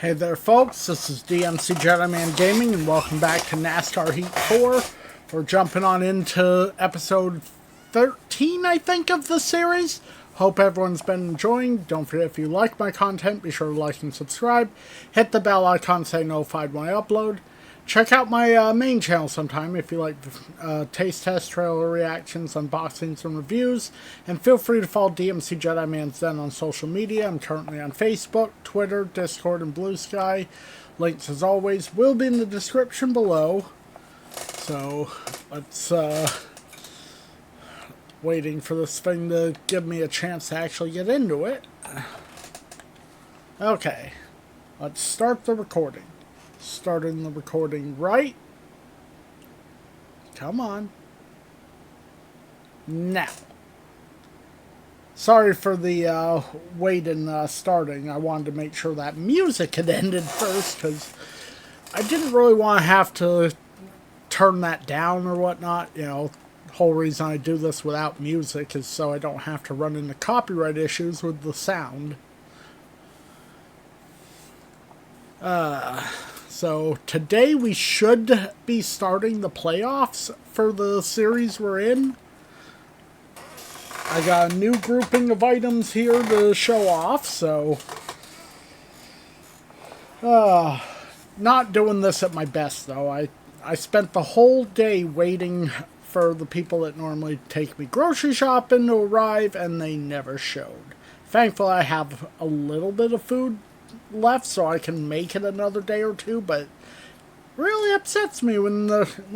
Hey there folks, this is DMC Gentleman Gaming and welcome back to NASCAR Heat 4. We're jumping on into episode 13, I think, of the series. Hope everyone's been enjoying. Don't forget, if you like my content, be sure to like and subscribe. Hit the bell icon to stay notified when I upload. Check out my main channel sometime if you like taste test, trailer reactions, unboxings, and reviews. And feel free to follow DMC Jedi Man's Den on social media. I'm currently on Facebook, Twitter, Discord, and Blue Sky. Links, as always, will be in the description below. So, let's, waiting for this thing to give me a chance to actually get into it. Okay, let's start the recording. Starting the recording right. Come on. Now. Sorry for the wait in starting. I wanted to make sure that music had ended first, because I didn't really want to have to turn that down or whatnot. You know, the whole reason I do this without music is so I don't have to run into copyright issues with the sound. So today we should be starting the playoffs for the series we're in. I got a new grouping of items here to show off, so not doing this at my best though. I spent the whole day waiting for the people that normally take me grocery shopping to arrive, and they never showed. Thankfully I have a little bit of food left so I can make it another day or two, but really upsets me when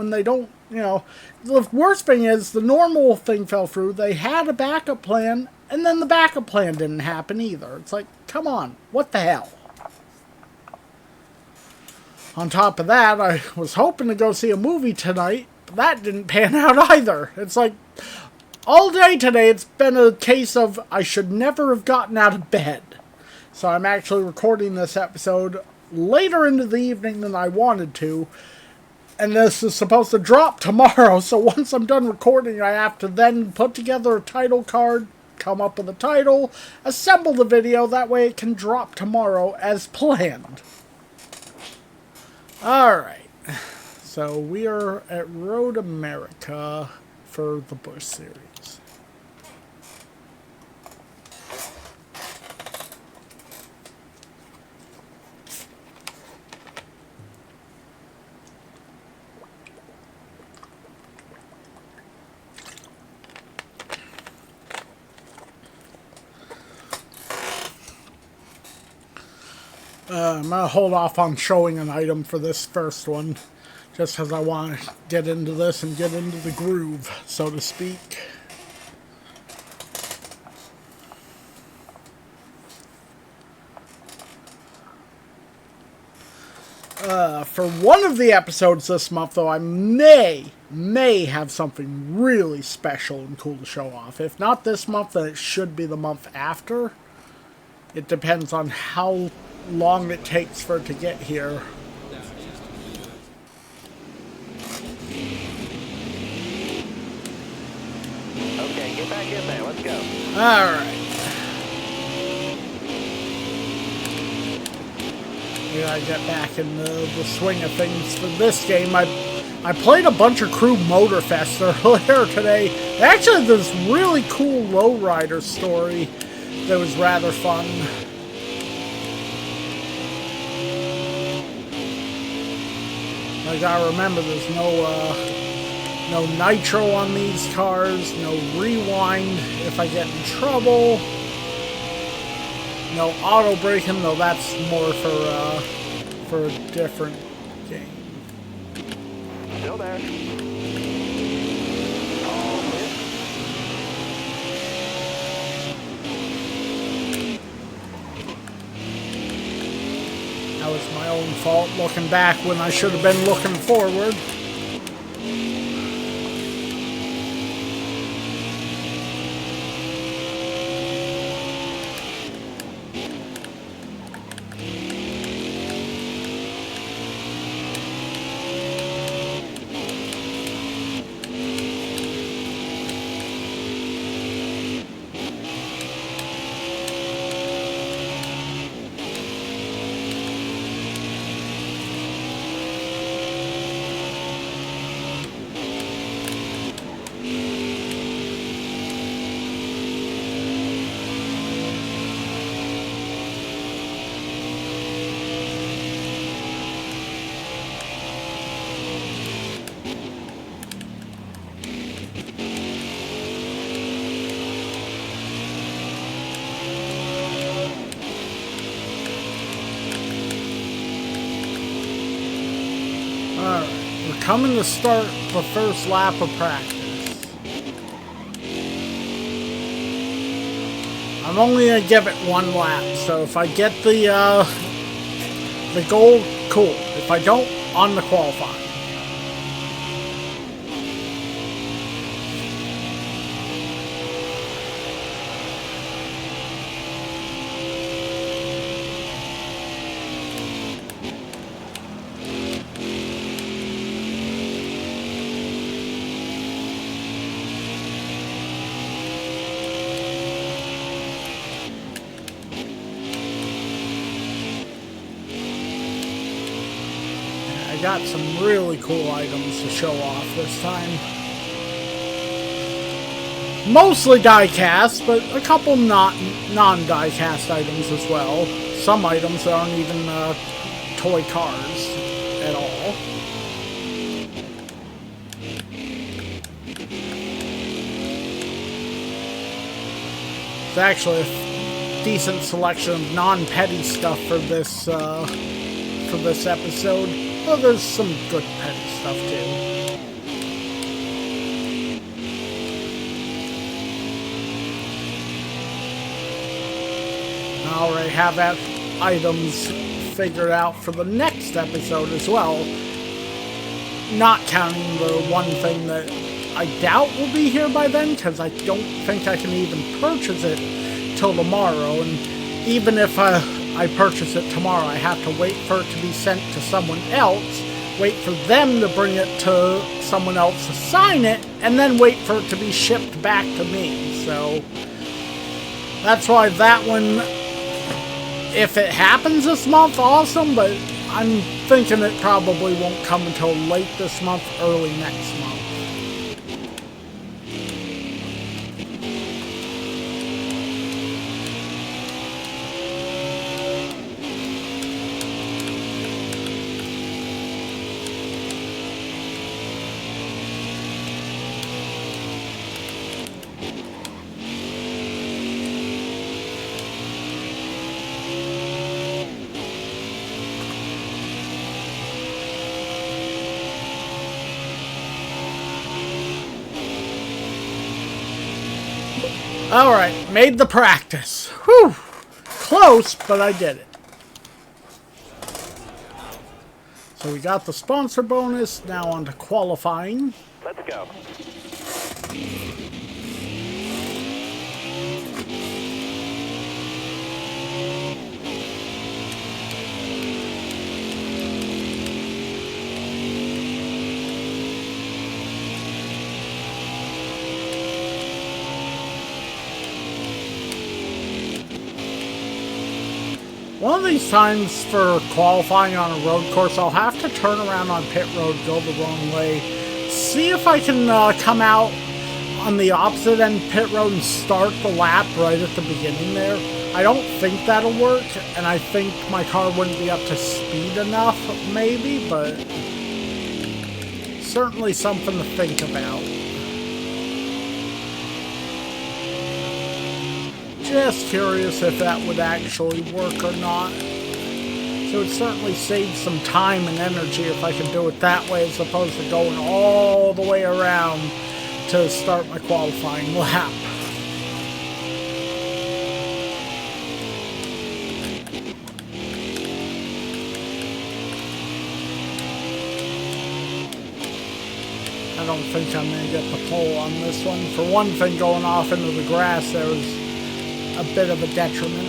they don't, you know. The worst thing is the normal thing fell through. They had a backup plan, and then the backup plan didn't happen either. It's like, come on, what the hell? On top of that, I was hoping to go see a movie tonight, but that didn't pan out either. It's like, all day today it's been a case of I should never have gotten out of bed. So I'm actually recording this episode later into the evening than I wanted to. And this is supposed to drop tomorrow. So once I'm done recording, I have to then put together a title card, come up with a title, assemble the video. That way it can drop tomorrow as planned. Alright. So we are at Road America for the Busch Series. I'm going to hold off on showing an item for this first one, just because I want to get into this and get into the groove, so to speak. For one of the episodes this month, though, I may have something really special and cool to show off. If not this month, then it should be the month after. It depends on how long it takes for it to get here. Okay, get back in there. Let's go. Alright. We gotta get back in the swing of things for this game. I played a bunch of Crew Motorfest earlier today. Actually, this really cool lowrider story that was rather fun. I gotta remember, there's no nitro on these cars, no rewind if I get in trouble, no auto braking, though that's more for a different game. Still there. That was my own fault, looking back when I should have been looking forward. Alright, we're coming to start the first lap of practice. I'm only gonna give it one lap, so if I get the goal, cool. If I don't, on the qualifying. I got some really cool items to show off this time. Mostly die-cast, but a couple non-die-cast items as well. Some items aren't even toy cars at all. It's actually a decent selection of non-petty stuff for this episode. Well, there's some good petty stuff too. I already have that items figured out for the next episode as well. Not counting the one thing that I doubt will be here by then, because I don't think I can even purchase it till tomorrow. And even if I purchase it tomorrow, I have to wait for it to be sent to someone else, wait for them to bring it to someone else to sign it, and then wait for it to be shipped back to me. So that's why that one, if it happens this month, awesome, but I'm thinking it probably won't come until late this month, early next month. Alright, made the practice. Whew! Close, but I did it. So we got the sponsor bonus, now on to qualifying. Let's go. One of these times for qualifying on a road course, I'll have to turn around on pit road, go the wrong way, see if I can come out on the opposite end pit road and start the lap right at the beginning there. I don't think that'll work, and I think my car wouldn't be up to speed enough, maybe, but certainly something to think about. Just curious if that would actually work or not. So it certainly saves some time and energy if I can do it that way as opposed to going all the way around to start my qualifying lap. I don't think I'm going to get the pole on this one. For one thing, going off into the grass there was a bit of a detriment.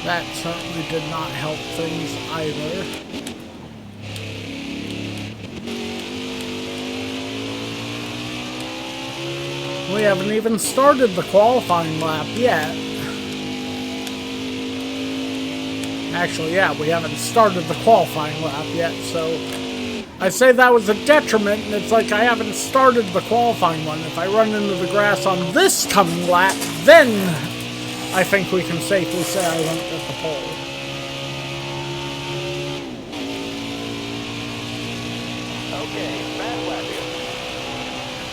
That certainly did not help things either. We haven't even started the qualifying lap yet. Actually, yeah, we haven't started the qualifying lap yet, so I say that was a detriment, and it's like I haven't started the qualifying one. If I run into the grass on this coming lap, then I think we can safely say I won't get the pole.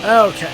Okay.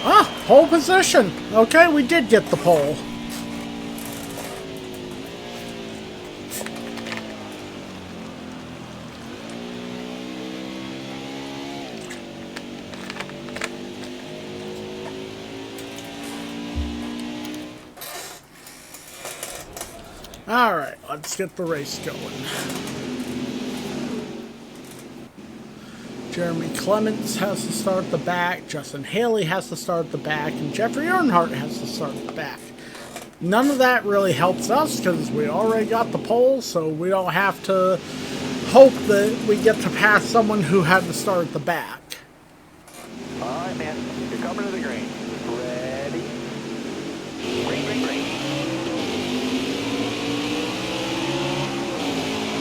Ah, pole position. Okay, we did get the pole. Alright, let's get the race going. Jeremy Clements has to start at the back, Justin Haley has to start at the back, and Jeffrey Earnhardt has to start at the back. None of that really helps us because we already got the pole, so we don't have to hope that we get to pass someone who had to start at the back. Alright, man. You're coming to the green. Ready? Green, green, green.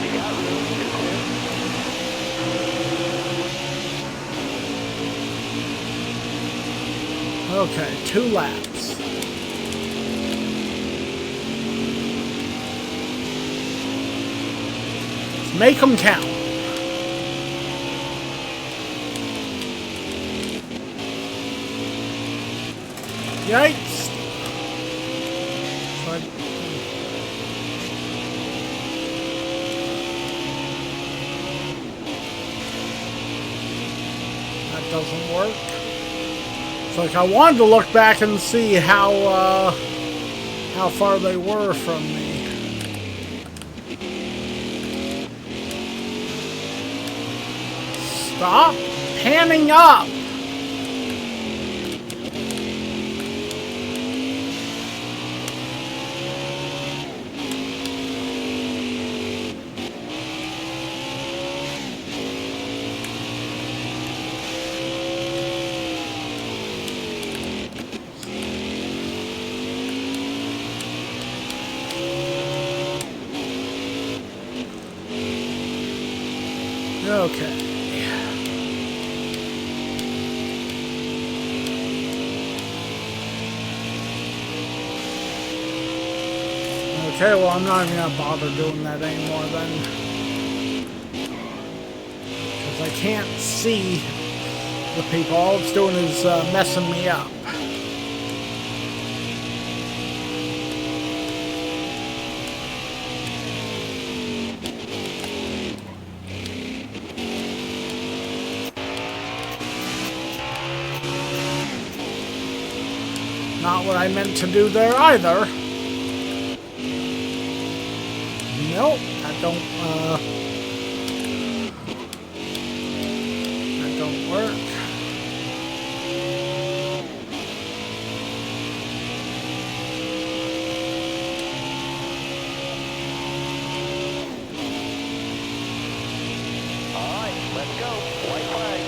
You got room. You're clear. Okay, 2 laps. Let's make them count. Yikes. That doesn't work. It's like I wanted to look back and see how far they were from me. Stop panning up! Okay. Okay, well, I'm not even gonna bother doing that anymore then. Because I can't see the people. All it's doing is messing me up. Not what I meant to do there either. Nope, that don't work. All right, let's go. White flag.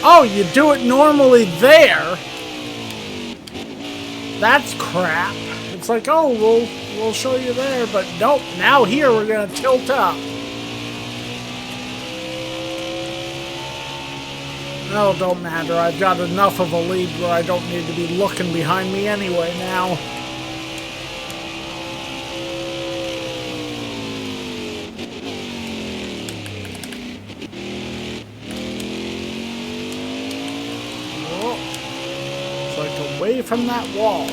Oh, you do it normally there? That's crap. It's like, oh, we'll show you there, but nope. Now here we're gonna tilt up. No, don't matter. I've got enough of a lead where I don't need to be looking behind me anyway now. Like away from that wall.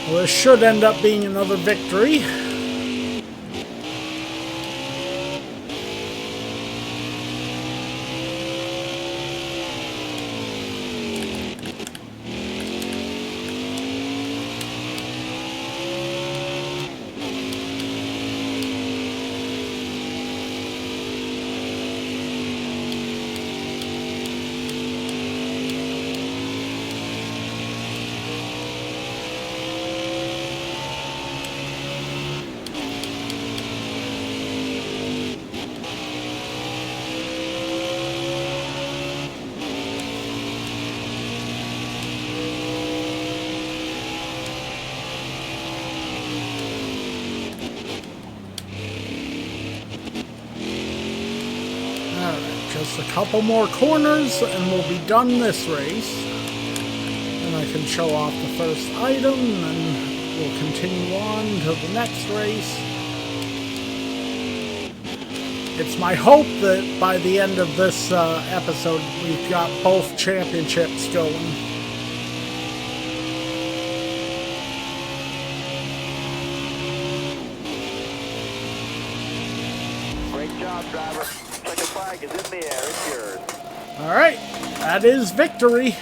Well, this should end up being another victory. Just a couple more corners and we'll be done this race. And I can show off the first item and we'll continue on to the next race. It's my hope that by the end of this episode we've got both championships going. Great job, driver. Second flag is in the air. It's yours. All right, that is victory.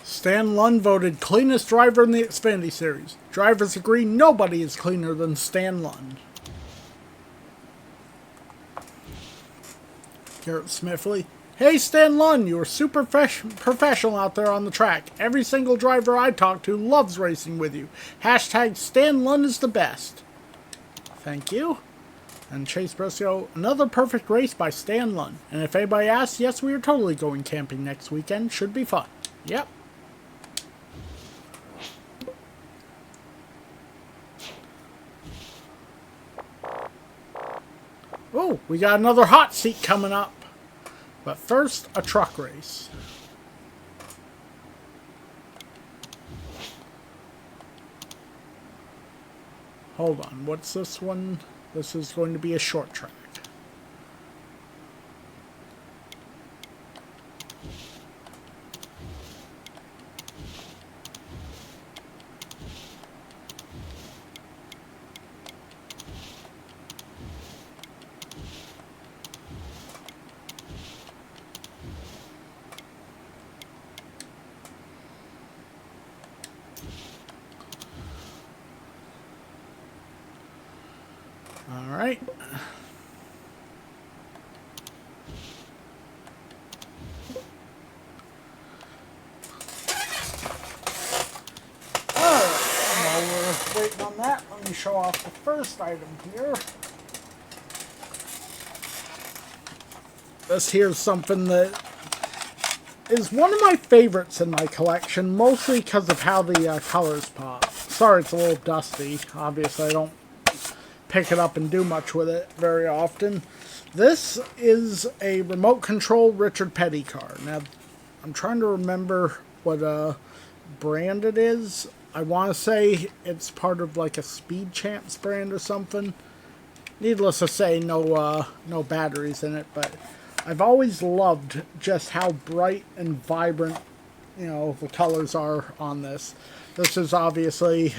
Stan Lund voted cleanest driver in the Xfinity Series. Drivers agree nobody is cleaner than Stan Lund. Garrett Smithley. Hey Stan Lund, you're super professional out there on the track. Every single driver I talk to loves racing with you. Hashtag Stan Lund is the best. Thank you. And Chase Briscoe, another perfect race by Stan Lund. And if anybody asks, yes, we are totally going camping next weekend. Should be fun. Yep. Oh, we got another hot seat coming up. But first, a truck race. Hold on, what's this one? This is going to be a short track. All right. While we're waiting on that, let me show off the first item here. This here's something that is one of my favorites in my collection, mostly because of how the colors pop. Sorry it's a little dusty. Obviously I don't pick it up and do much with it very often. This is a remote control Richard Petty car. Now, I'm trying to remember what brand it is. I want to say it's part of like a Speed Champs brand or something. Needless to say, no batteries in it, but I've always loved just how bright and vibrant, the colors are on this. This is obviously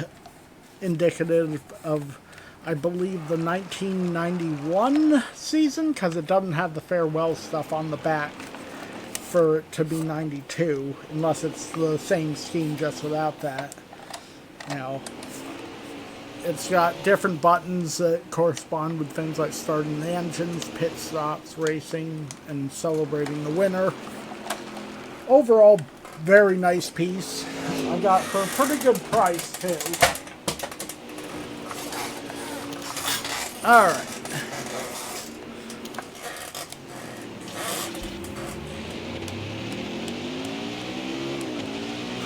indicative of, I believe, the 1991 season, because it doesn't have the farewell stuff on the back for it to be 92, unless it's the same scheme just without that. It's got different buttons that correspond with things like starting the engines, pit stops, racing, and celebrating the winner. Overall, very nice piece. I got for a pretty good price, too. Alright.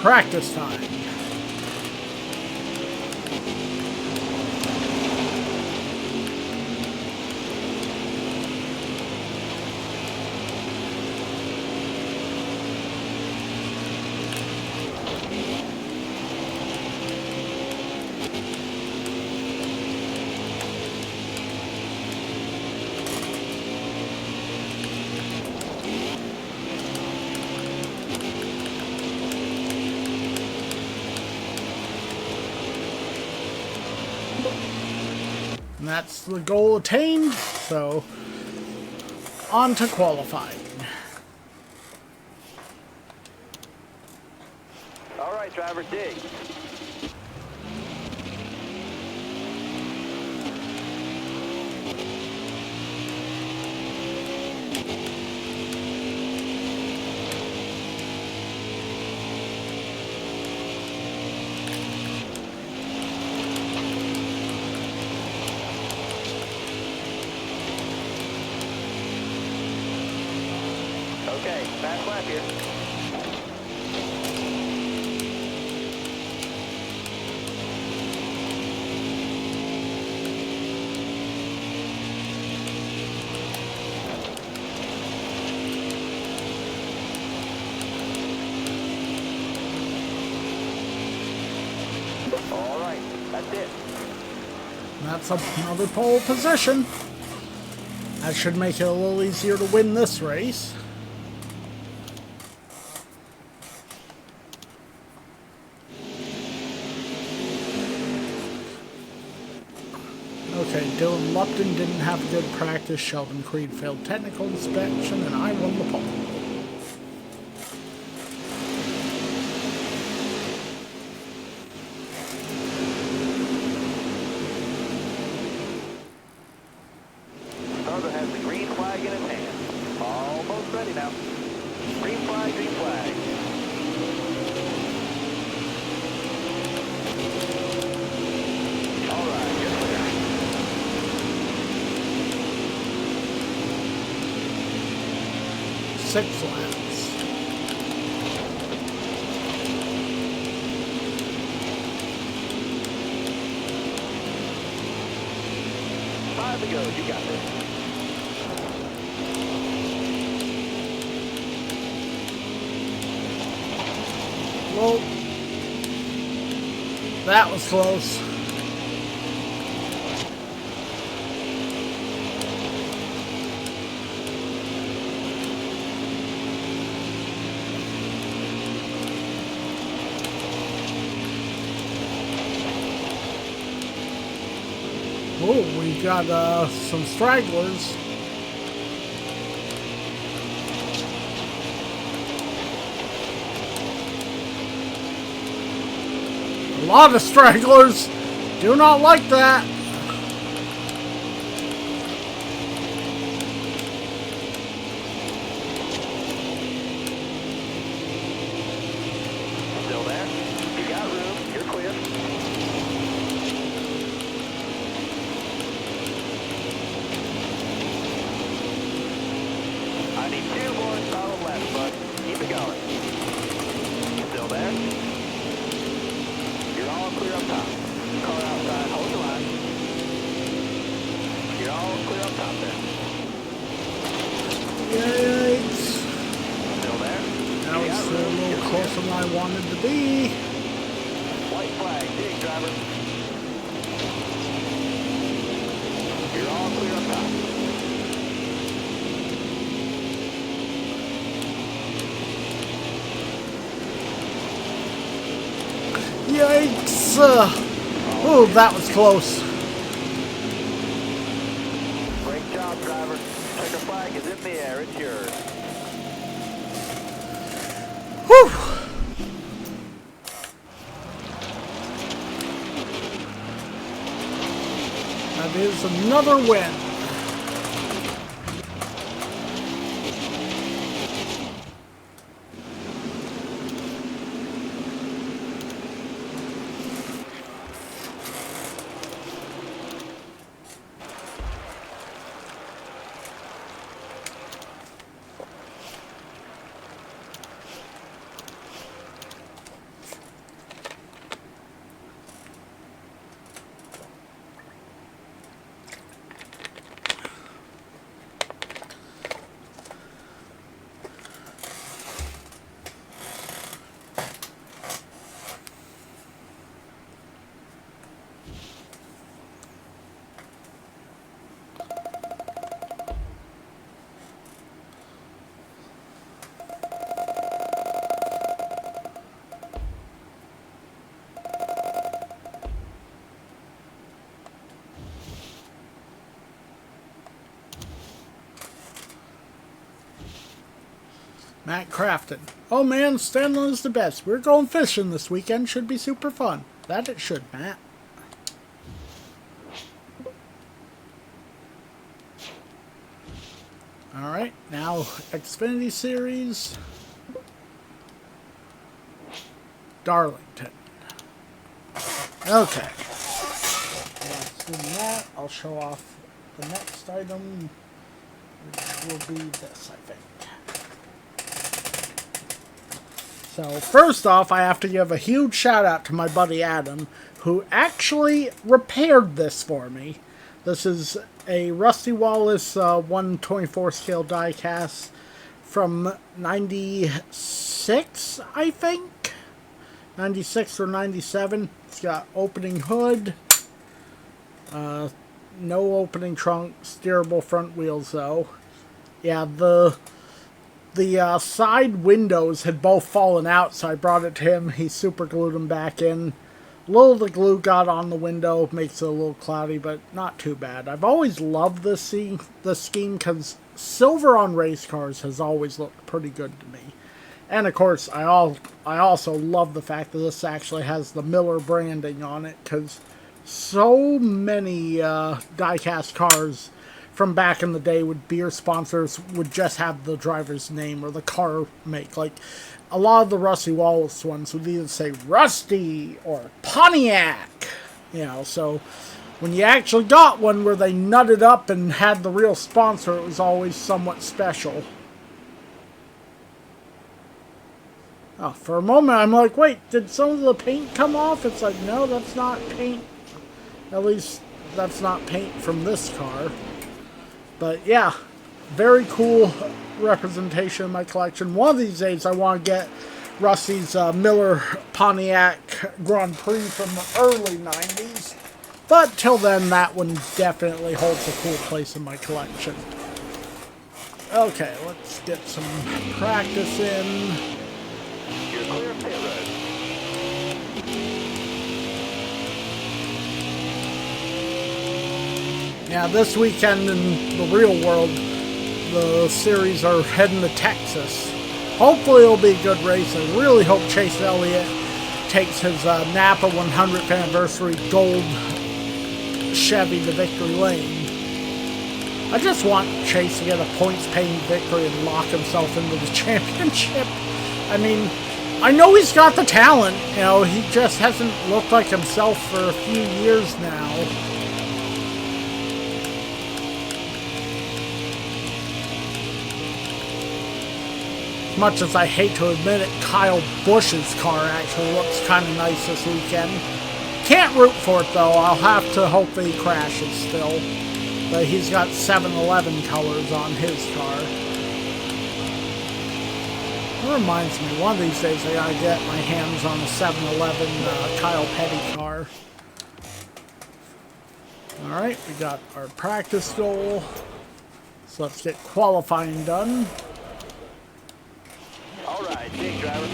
Practice time. And that's the goal attained, so on to qualifying. All right, driver, dig. Okay, fast lap here. All right, that's it. That's another pole position. That should make it a little easier to win this race. Okay, Dylan Lupton didn't have a good practice. Sheldon Creed failed technical inspection, and I won the pole. Starter has the green flag in his hand. Almost ready now. Green flag, green flag. All right, good clear. 6 laps. Five to go, you got this. Well, that was close. Oh, we got some stragglers. A lot of stragglers. Do not like that. top. Car outside, hold the line. You're all clear up top there. Yikes. Still there? That was a little closer than I wanted to be. White flag, dig, driver. You're all clear up top. Yikes! Oh, that was close. Great job, driver. Checker flag is in the air. It's yours. Whew! That is another win. Matt Crafton. Oh man, Stanley is the best. We're going fishing this weekend. Should be super fun. That it should, Matt. Alright, now Xfinity Series. Darlington. Okay. Assuming that, I'll show off the next item, which will be this, I think. So, first off, I have to give a huge shout out to my buddy Adam, who actually repaired this for me. This is a Rusty Wallace 1/24 scale die cast from 96, I think? 96 or 97. It's got opening hood, no opening trunk, steerable front wheels though. Yeah, the side windows had both fallen out, so I brought it to him. He super glued them back in. A little of the glue got on the window, makes it a little cloudy, but not too bad. I've always loved this scheme because silver on race cars has always looked pretty good to me. And of course, I also love the fact that this actually has the Miller branding on it, because so many die-cast cars from back in the day with beer sponsors would just have the driver's name or the car make. Like, a lot of the Rusty Wallace ones would either say Rusty or Pontiac. You know, so when you actually got one where they nutted up and had the real sponsor, it was always somewhat special. Oh, for a moment I'm like, wait, did some of the paint come off? It's like, no, that's not paint. At least that's not paint from this car. But yeah, very cool representation of my collection. One of these days I want to get Rusty's Miller Pontiac Grand Prix from the early 90s. But till then, that one definitely holds a cool place in my collection. Okay, let's get some practice in. You're clear of pit road. Yeah, this weekend in the real world, the series are heading to Texas. Hopefully it'll be a good race. I really hope Chase Elliott takes his Napa 100th anniversary gold Chevy to victory lane. I just want Chase to get a points-paying victory and lock himself into the championship. I mean, I know he's got the talent. You know, he just hasn't looked like himself for a few years now. Much as I hate to admit it, Kyle Busch's car actually looks kind of nice this weekend. can't root for it, though. I'll have to hope that he crashes still. But he's got 7-Eleven colors on his car. That reminds me, one of these days I gotta get my hands on a 7-Eleven Kyle Petty car. Alright, we got our practice goal. So let's get qualifying done. Alright, dig driver.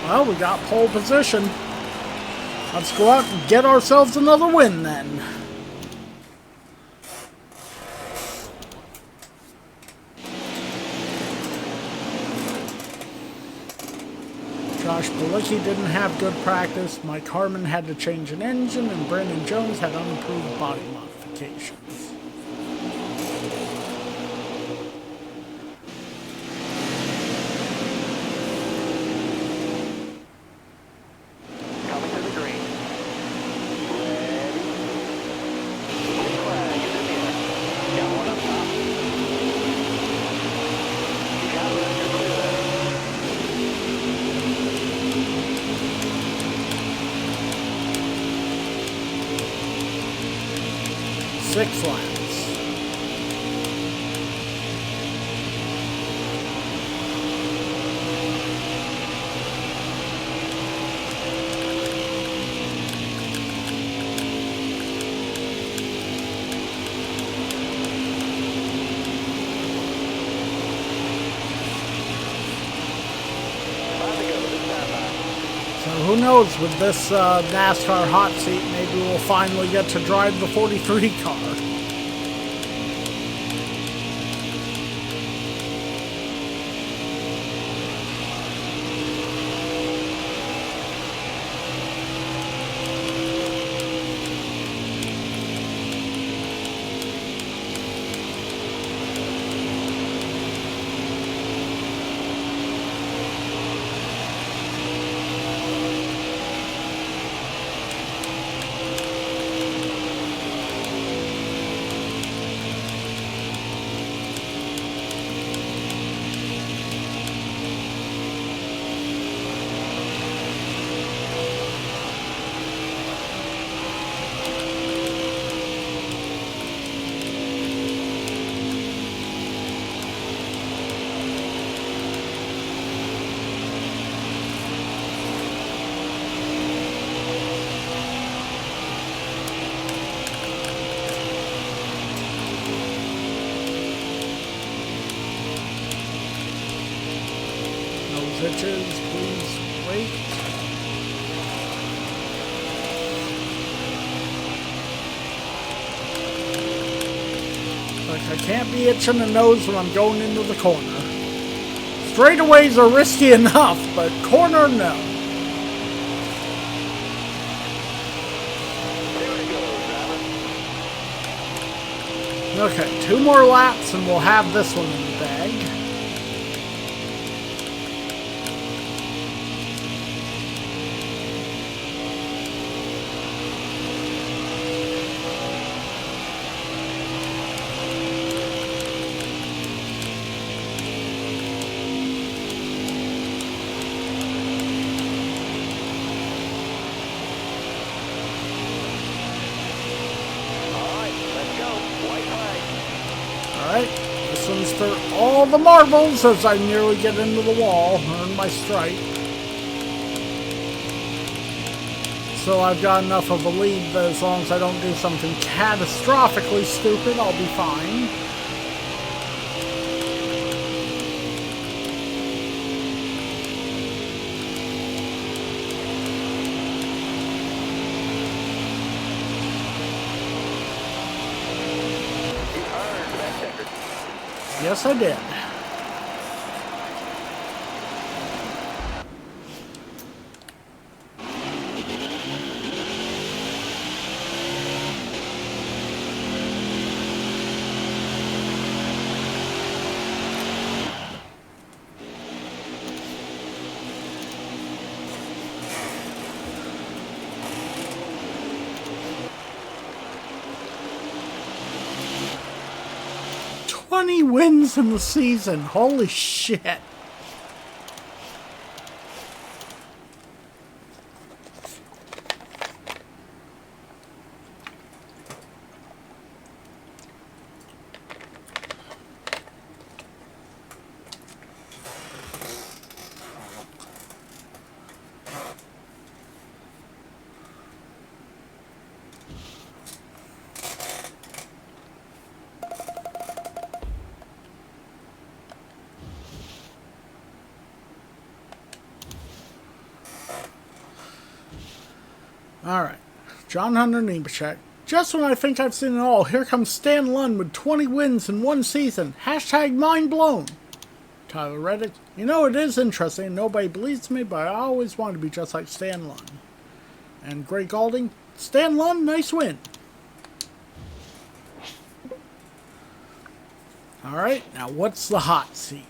Well, we got pole position. Let's go out and get ourselves another win then. Josh Balicki didn't have good practice. Mike Harmon had to change an engine, and Brandon Jones had unimproved body modifications. Six laps. So who knows, with this NASCAR hot seat, maybe we'll finally get to drive the 43 car. Pitches, please wait. Like I can't be itching the nose when I'm going into the corner. Straightaways are risky enough, but corner, no. Okay, 2 more laps and we'll have this one in the bag. Alright, this one's for all the marbles as I nearly get into the wall. Earn my stripe. So I've got enough of a lead that as long as I don't do something catastrophically stupid, I'll be fine. Yes, I did. Wins in the season. Holy shit. Alright, John Hunter Nemechek. Just when I think I've seen it all, here comes Stan Lund with 20 wins in one season. Hashtag mind blown. Tyler Reddick. You know, it is interesting. Nobody believes me, but I always wanted to be just like Stan Lund. And Greg Galding. Stan Lund, nice win. Alright, now what's the hot seat?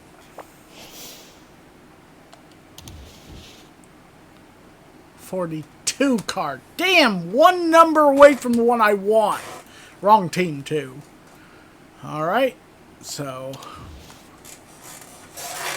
.42 car. Damn, one number away from the one I want. Wrong team, too. Alright, so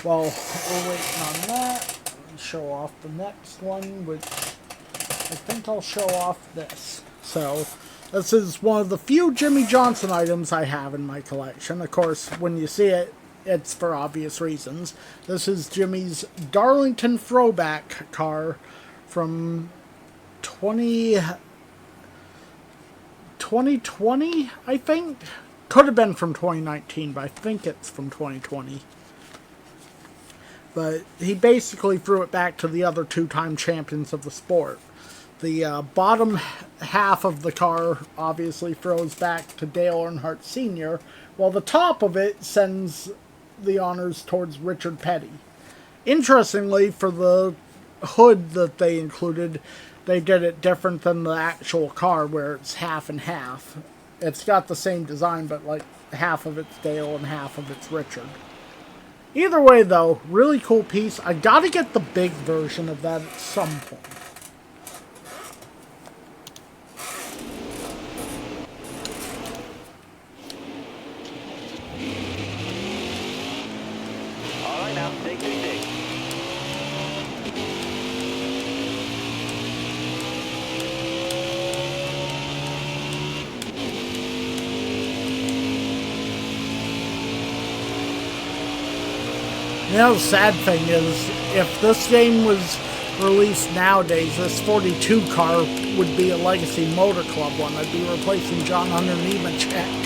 while we're waiting on that, I'll show off the next one, which I think I'll show off this. So, this is one of the few Jimmy Johnson items I have in my collection. Of course, when you see it, it's for obvious reasons. This is Jimmy's Darlington throwback car from 2020, I think. Could have been from 2019, but I think it's from 2020. But he basically threw it back to the other two-time champions of the sport. The bottom half of the car obviously throws back to Dale Earnhardt Sr., while the top of it sends the honors towards Richard Petty. Interestingly, for the hood that they included, they did it different than the actual car, where it's half and half. It's got the same design, but like half of it's Dale and half of it's Richard. Either way, though, really cool piece. I gotta get the big version of that at some point. All right, now, dig, dig, dig. You know, the sad thing is, if this game was released nowadays, this 42 car would be a Legacy Motor Club one. I'd be replacing John Hunter Nemechek.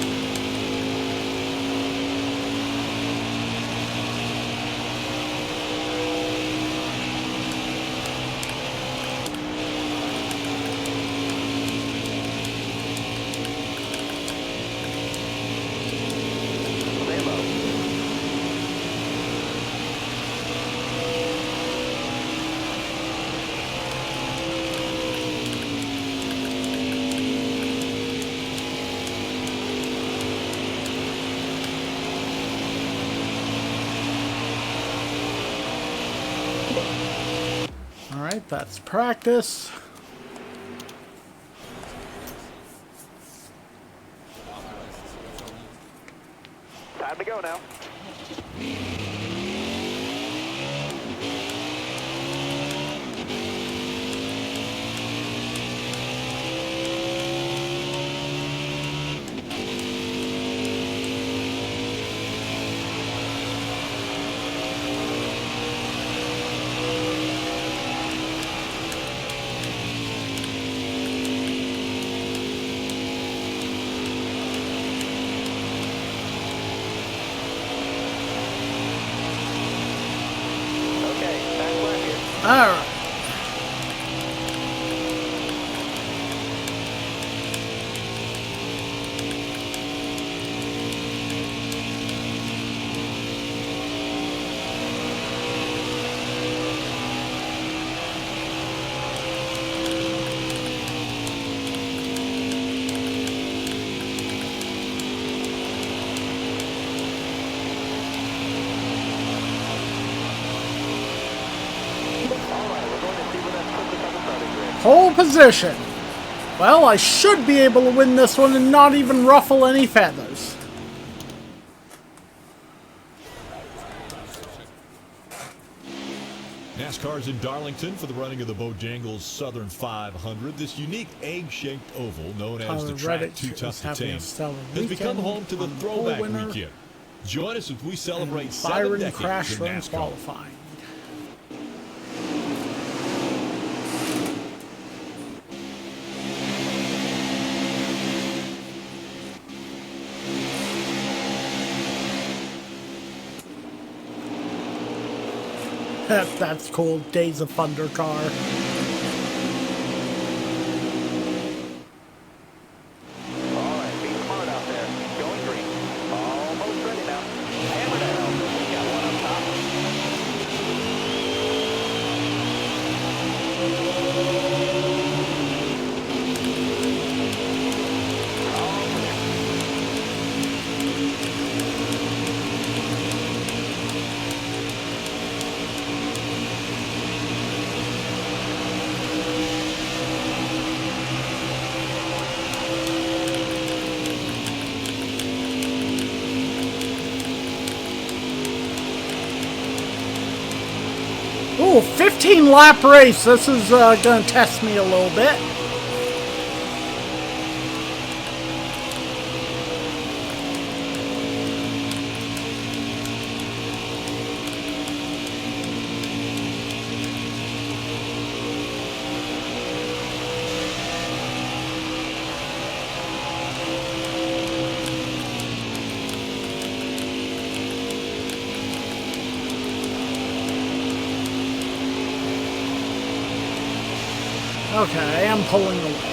Stay low. Alright, that's practice. Time to go now. Alright. Pole position. Well, I should be able to win this one and not even ruffle any feathers. NASCAR's in Darlington for the running of the Bojangles Southern 500. This unique egg-shaped oval, known as the track Too Tough to Tame, has become home to the Throwback Weekend. Join us as we celebrate 7 decades crash in run NASCAR. qualifying. That's cool. Days of Thunder car. Alright, be smart out there. Going green. Almost ready now. Hammer down. We got one up top. Ooh, 15 lap race. This is going to test me a little bit. Okay, I am pulling away.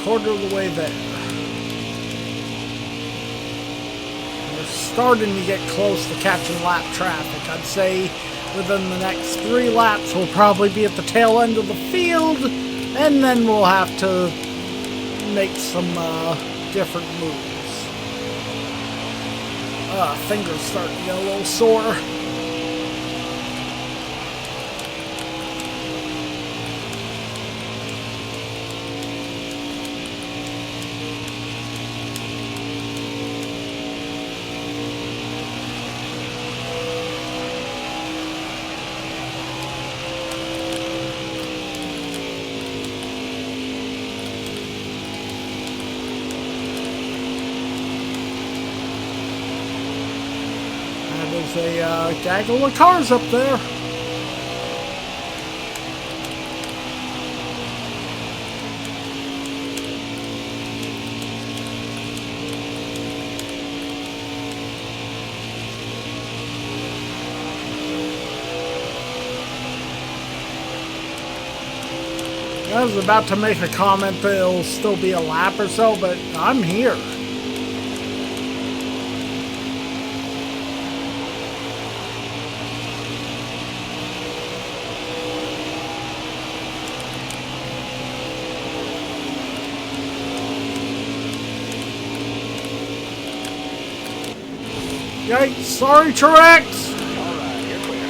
Quarter of the way there. We're starting to get close to catching lap traffic. I'd say within the next 3 laps we'll probably be at the tail end of the field, and then we'll have to make some different moves. Fingers starting to get a little sore. There's a gaggle of cars up there. I was about to make a comment that it'll still be a lap or so, but I'm here. Yikes, sorry, Truex. Alright, you're clear.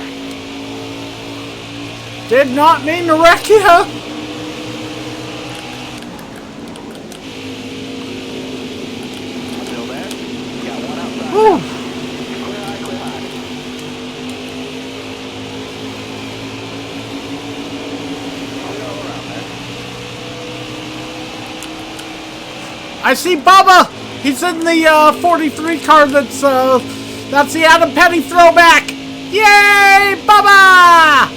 Did not mean to wreck you. Still there? Got one outside. Whew. Clear high, clear high. I'll go around there. I see Bubba. He's in the 43 car. That's the Adam Petty throwback. Yay, Bubba!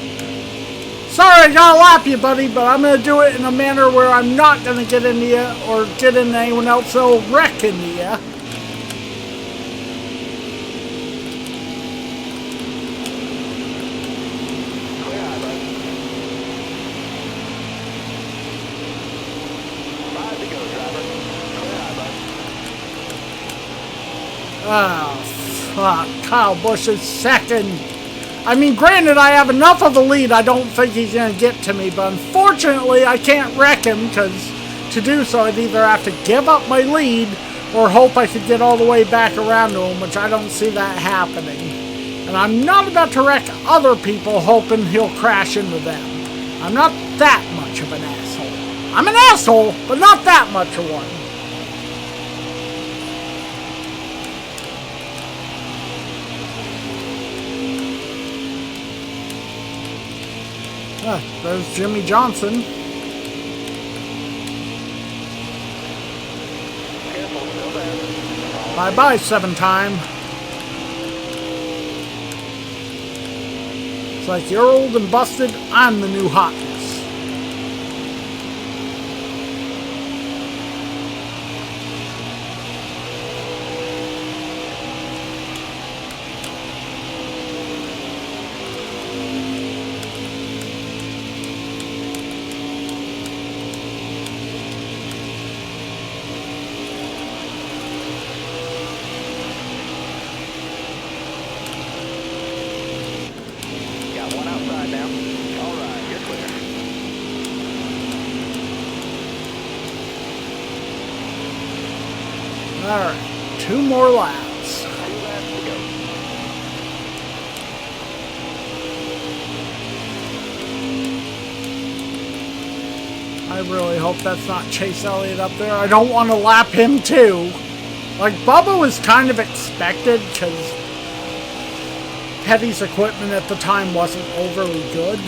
Sorry, I gotta lap you, buddy, but I'm gonna do it in a manner where I'm not gonna get into you or get into anyone else that'll wreck into you. Clear high, bud. 5 to go, driver. Clear high, bud. Oh, fuck. Kyle Busch is second. I mean, granted, I have enough of the lead. I don't think he's going to get to me, but unfortunately, I can't wreck him because to do so, I'd either have to give up my lead or hope I could get all the way back around to him, which I don't see that happening. And I'm not about to wreck other people hoping he'll crash into them. I'm not that much of an asshole. I'm an asshole, but not that much of one. There's Jimmy Johnson. Careful, still there. Bye-bye, 7-time. It's like you're old and busted, I'm the new hotness. Got one outside now. Alright, you're clear. Alright, 2 more laps. 2 laps to go. I really hope that's not Chase Elliott up there. I don't want to lap him too. Like, Bubba was kind of expected because Petty's equipment at the time wasn't overly good.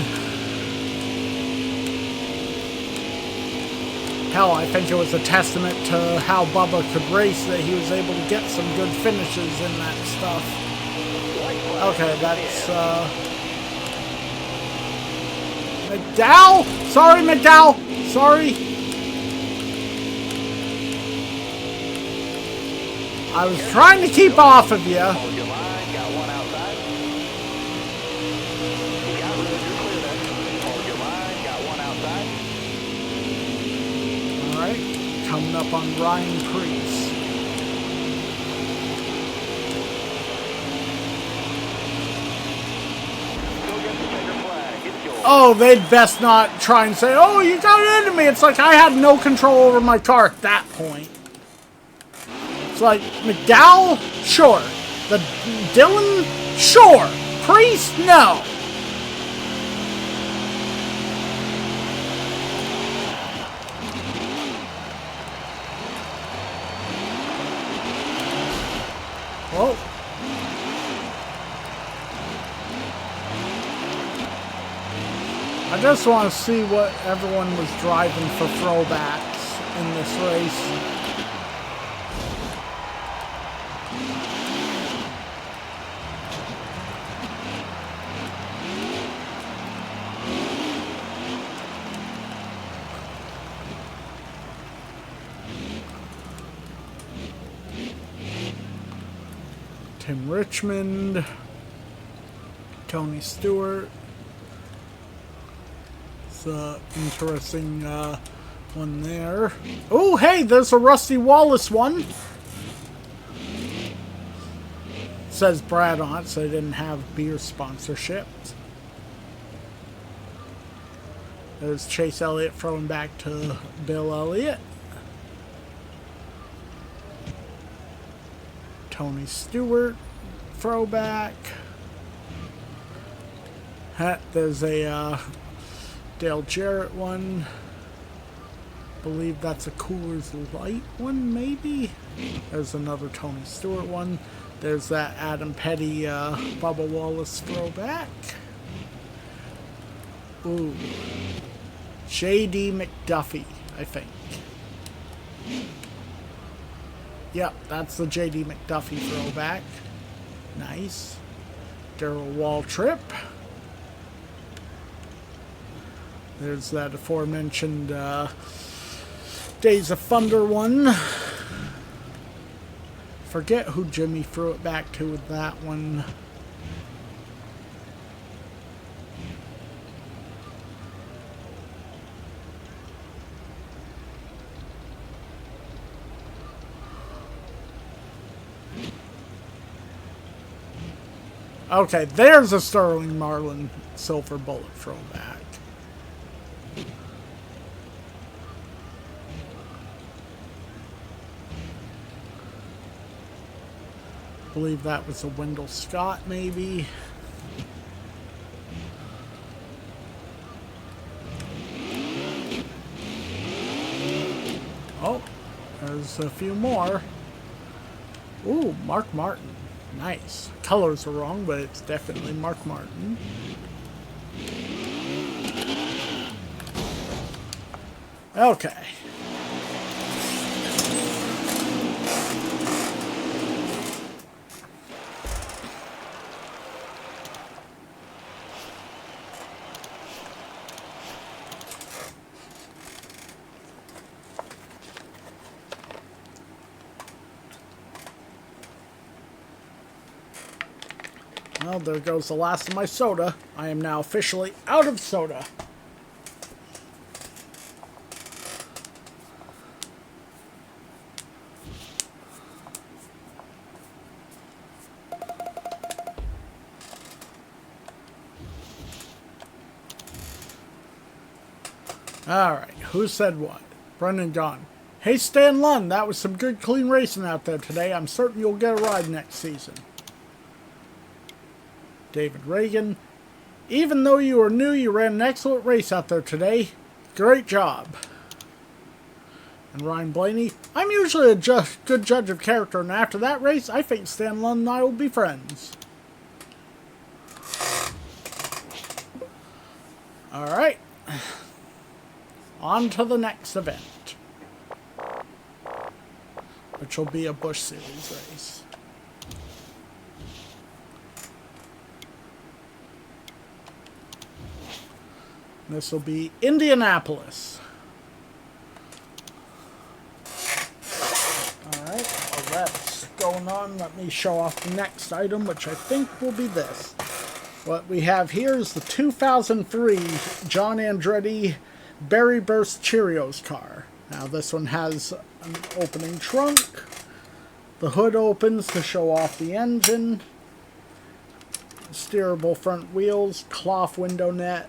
Hell, I think it was a testament to how Bubba could race that he was able to get some good finishes in that stuff. Okay, that's, McDowell? Sorry, McDowell. Sorry. I was trying to keep off of you. Hold your line, got one outside. You got rid of your clear there. Hold your line, got one outside. Alright, coming up on Ryan Preece. Go get the checkered flag. It's yours. Oh, they'd best not try and say, oh, you got into me. It's like I had no control over my car at that point. It's like, McDowell? Sure. The Dillon? Sure. Priest? No. Well, I just want to see what everyone was driving for throwbacks in this race. Tim Richmond. Tony Stewart. It's an interesting one there. Oh, hey, there's a Rusty Wallace one. Says Brad on it, so they didn't have beer sponsorships. There's Chase Elliott throwing back to Bill Elliott. Tony Stewart, throwback. There's a Dale Jarrett one. Believe that's a Coors Light one, maybe. There's another Tony Stewart one. There's that Adam Petty, Bubba Wallace throwback. Ooh. J.D. McDuffie, I think. Yep, that's the J.D. McDuffie throwback. Nice. Darrell Waltrip. There's that aforementioned Days of Thunder one. Forget who Jimmy threw it back to with that one. Okay, there's a Sterling Marlin Silver Bullet throwback. I believe that was a Wendell Scott, maybe. Oh, there's a few more. Ooh, Mark Martin. Nice. Colors are wrong, but it's definitely Mark Martin. Okay. Well, there goes the last of my soda. I am now officially out of soda. Alright, who said what? Brendan Gunn. Hey Stan Lund, that was some good clean racing out there today. I'm certain you'll get a ride next season. David Reagan. Even though you were new, you ran an excellent race out there today. Great job. And Ryan Blaney. I'm usually a good judge of character, and after that race, I think Stan Lund and I will be friends. Alright. On to the next event. Which will be a Busch Series race. This will be Indianapolis. Alright, while that's going on, let me show off the next item, which I think will be this. What we have here is the 2003 John Andretti Berry Burst Cheerios car. Now this one has an opening trunk. The hood opens to show off the engine. Steerable front wheels, cloth window net.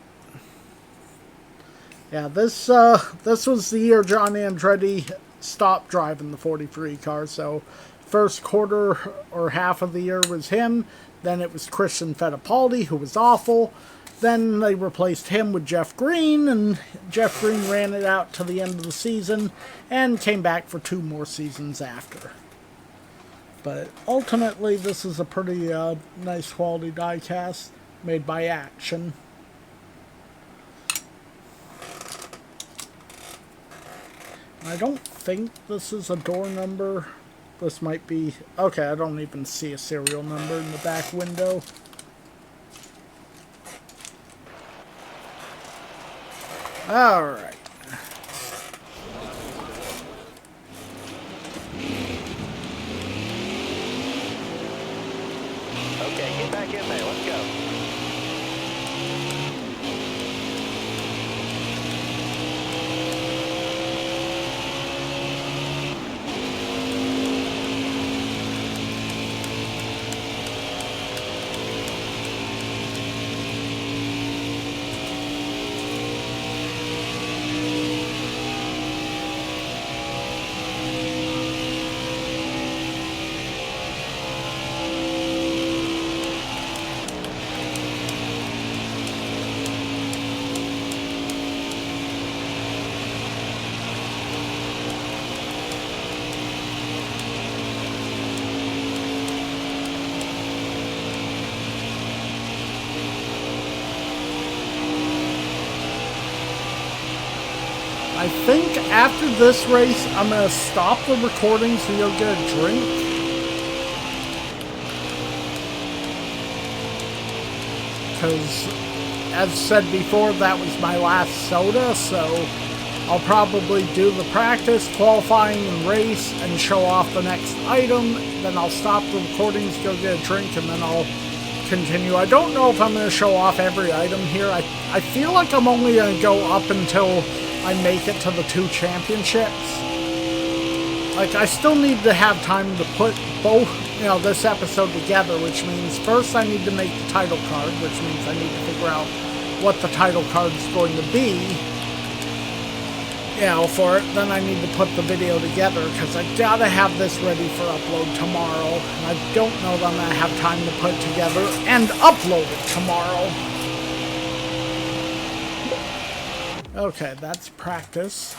Yeah, this was the year John Andretti stopped driving the 43 car, so first quarter or half of the year was him, then it was Christian Fittipaldi, who was awful, then they replaced him with Jeff Green, and Jeff Green ran it out to the end of the season, and came back for 2 more seasons after. But ultimately, this is a pretty nice quality die-cast, made by Action. I don't think this is a door number. This might be... Okay, I don't even see a serial number in the back window. Alright. back in there. Let's go. I think after this race, I'm going to stop the recording so you'll get a drink. Because, as said before, that was my last soda, so I'll probably do the practice, qualifying, and race, and show off the next item. Then I'll stop the recording so you'll get a drink, and then I'll continue. I don't know if I'm going to show off every item here. I feel like I'm only going to go up until I make it to the 2 championships. Like, I still need to have time to put both, this episode together, which means first I need to make the title card, which means I need to figure out what the title card is going to be, for it. Then I need to put the video together, because I gotta have this ready for upload tomorrow. And I don't know that I'm gonna have time to put it together and upload it tomorrow. Okay, that's practice.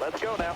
Let's go now.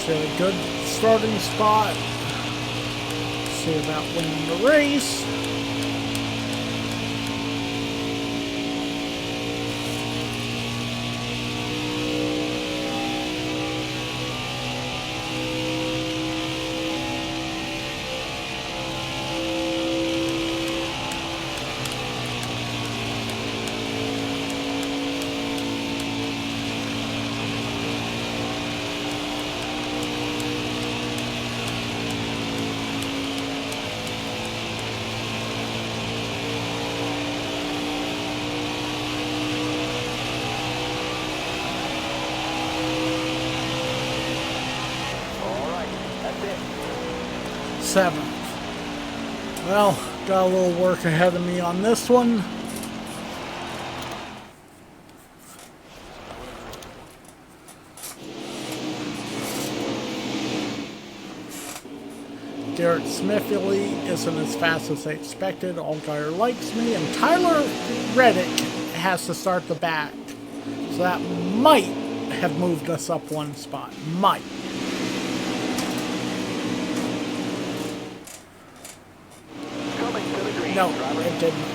That's a good starting spot. See about winning the race. Seventh. Well, got a little work ahead of me on this one. Garrett Smithley isn't as fast as I expected. Allgaier likes me, and Tyler Reddick has to start the back. So that might have moved us up one spot. Might. No, it did not.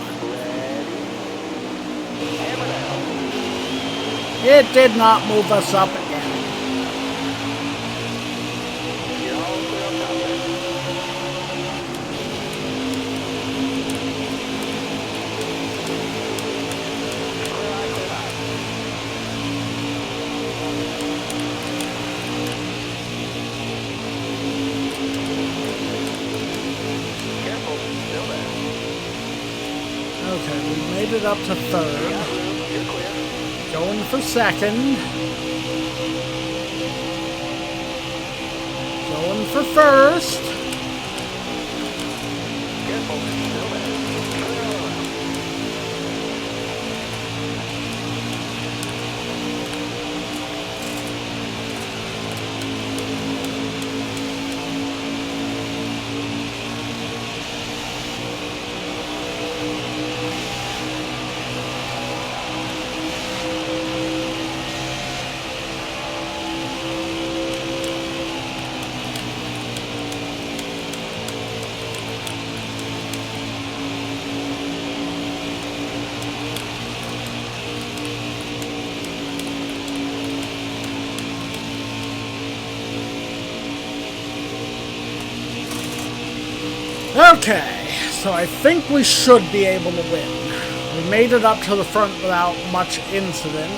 It did not move us up again. Okay, we made it up to third. You're clear. Going for second. Going for first. Careful. Still there. Clear all around. Okay, so I think we should be able to win. We made it up to the front without much incident.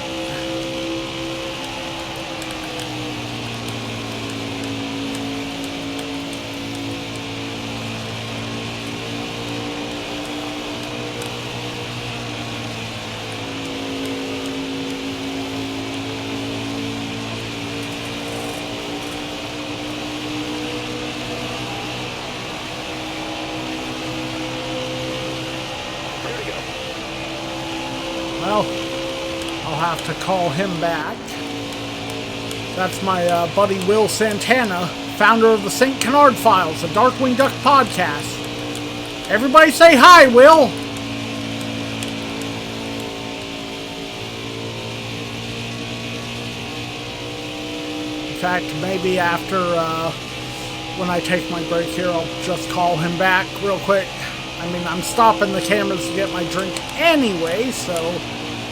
Well, I'll have to call him back. That's my buddy Will Santana, founder of the St. Canard Files, a Darkwing Duck podcast. Everybody say hi, Will! In fact, maybe after when I take my break here, I'll just call him back real quick. I mean, I'm stopping the cameras to get my drink anyway, so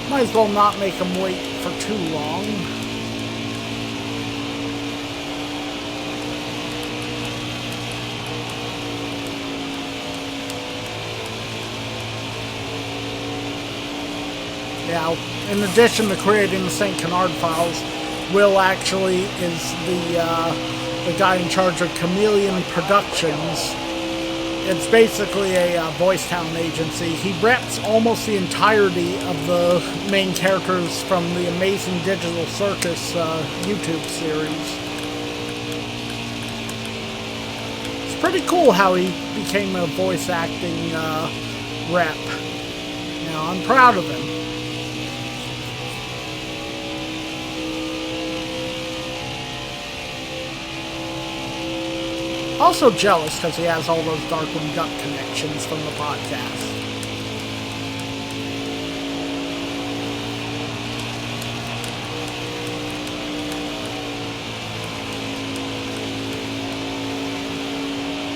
might as well not make him wait for too long. Yeah, in addition to creating the St. Canard Files, Will actually is the guy in charge of Chameleon Productions. It's basically a voice talent agency. He reps almost the entirety of the main characters from the Amazing Digital Circus YouTube series. It's pretty cool how he became a voice acting rep. You know, I'm proud of him. Also jealous because he has all those Darkwing Duck connections from the podcast.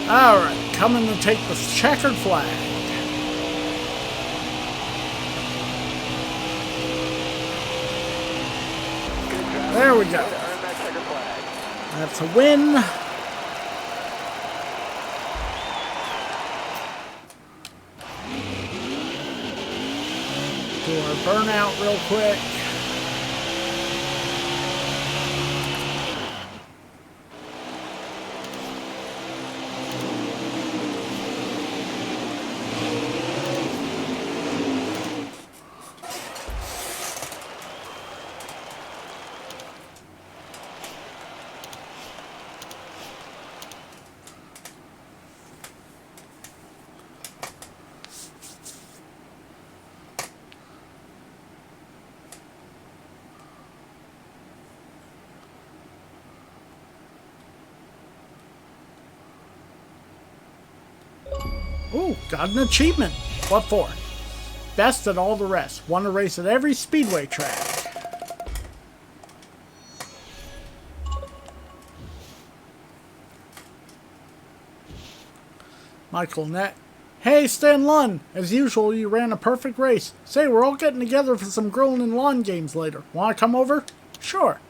Alright, coming to take the checkered flag. There we go. That's a win. Do our burnout real quick. Ooh, got an achievement. What for? Best at all the rest. Won a race at every speedway track. Michael Nett. Hey, Stan Lund. As usual, you ran a perfect race. Say, we're all getting together for some grilling and lawn games later. Want to come over? Sure.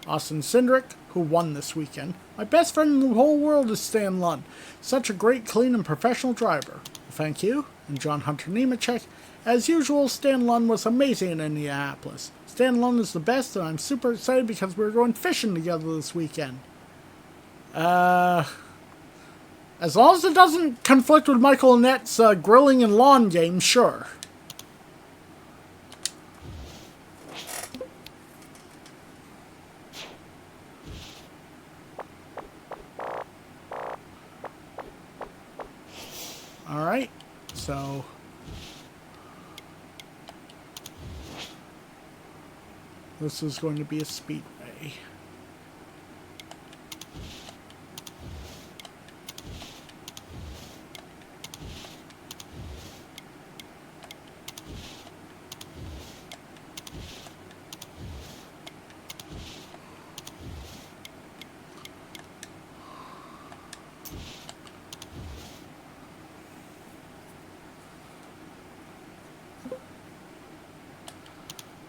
Austin Cindric, who won this weekend. My best friend in the whole world is Stan Lund. Such a great, clean, and professional driver. Thank you. And John Hunter Nemechek. As usual, Stan Lund was amazing in Indianapolis. Stan Lund is the best, and I'm super excited because we're going fishing together this weekend. As long as it doesn't conflict with Michael Nett's grilling and lawn game, sure. Alright, so this is going to be a speedway.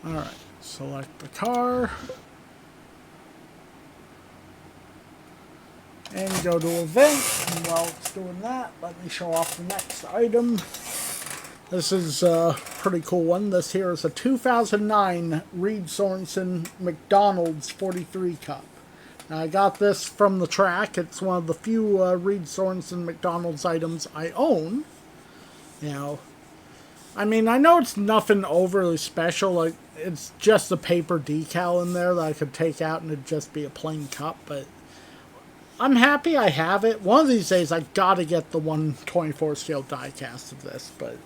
Alright, select the car. And go to event. And while it's doing that, let me show off the next item. This is a pretty cool one. This here is a 2009 Reed Sorensen McDonald's 43 Cup. Now, I got this from the track. It's one of the few Reed Sorensen McDonald's items I own. You know, I mean, I know it's nothing overly special. Like, it's just a paper decal in there that I could take out and it'd just be a plain cup. But I'm happy I have it. One of these days, I gotta get the 1/24 scale die cast of this. But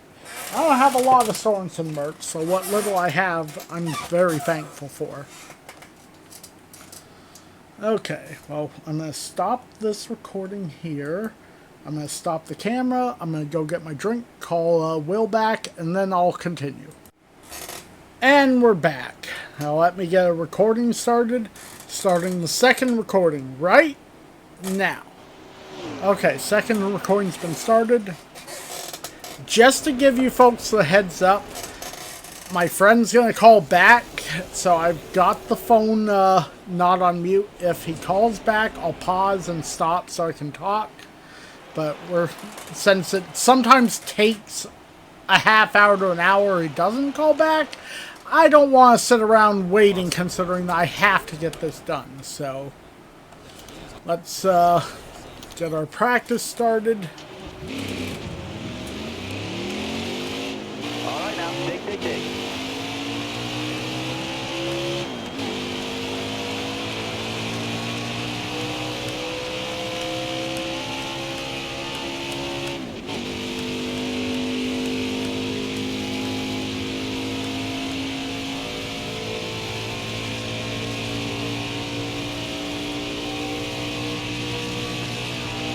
I don't have a lot of Sorensen merch, so what little I have, I'm very thankful for. Okay, well, I'm going to stop this recording here. I'm going to stop the camera. I'm going to go get my drink, call Will back, and then I'll continue. And we're back. Now let me get a recording started. Starting the second recording right now. Okay, second recording's been started. Just to give you folks the heads up, my friend's going to call back, so I've got the phone not on mute. If he calls back, I'll pause and stop so I can talk. But since it sometimes takes a half hour to an hour, he doesn't call back, I don't want to sit around waiting considering that I have to get this done. So let's get our practice started. All right, now, dig.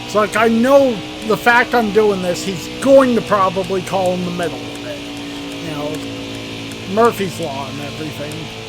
It's like, I know the fact I'm doing this, he's going to probably call in the middle of it. You know, Murphy's Law and everything.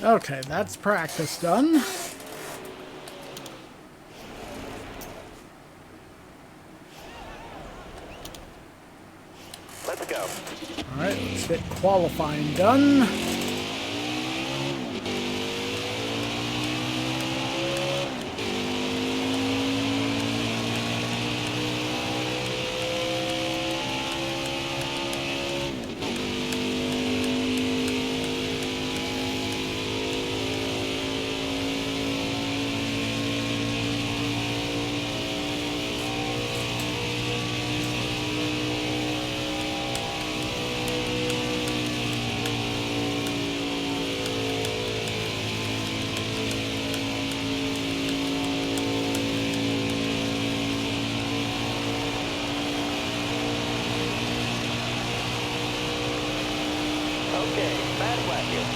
Okay, that's practice done. Let's go. Alright, let's get qualifying done. Okay, bad flag here.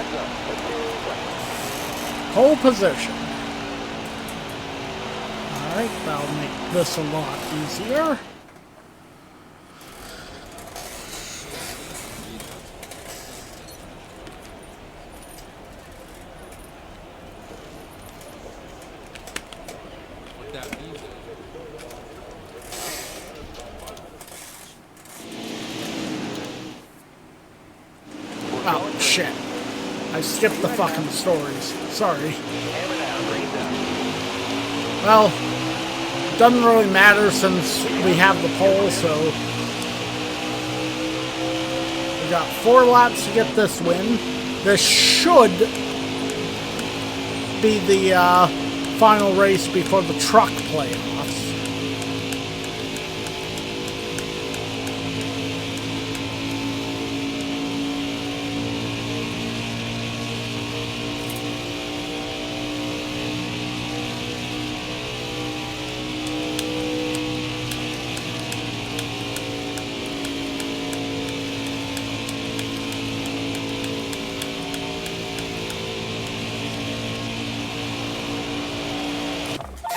Time zone. Let's do Pole position. Alright, that'll make this a lot easier. Oh, shit. I skipped the fucking stories. Sorry. hammer down, green zone. Well, doesn't really matter since we have the pole, so we got 4 laps to get this win. This should be the final race before the truck playoffs.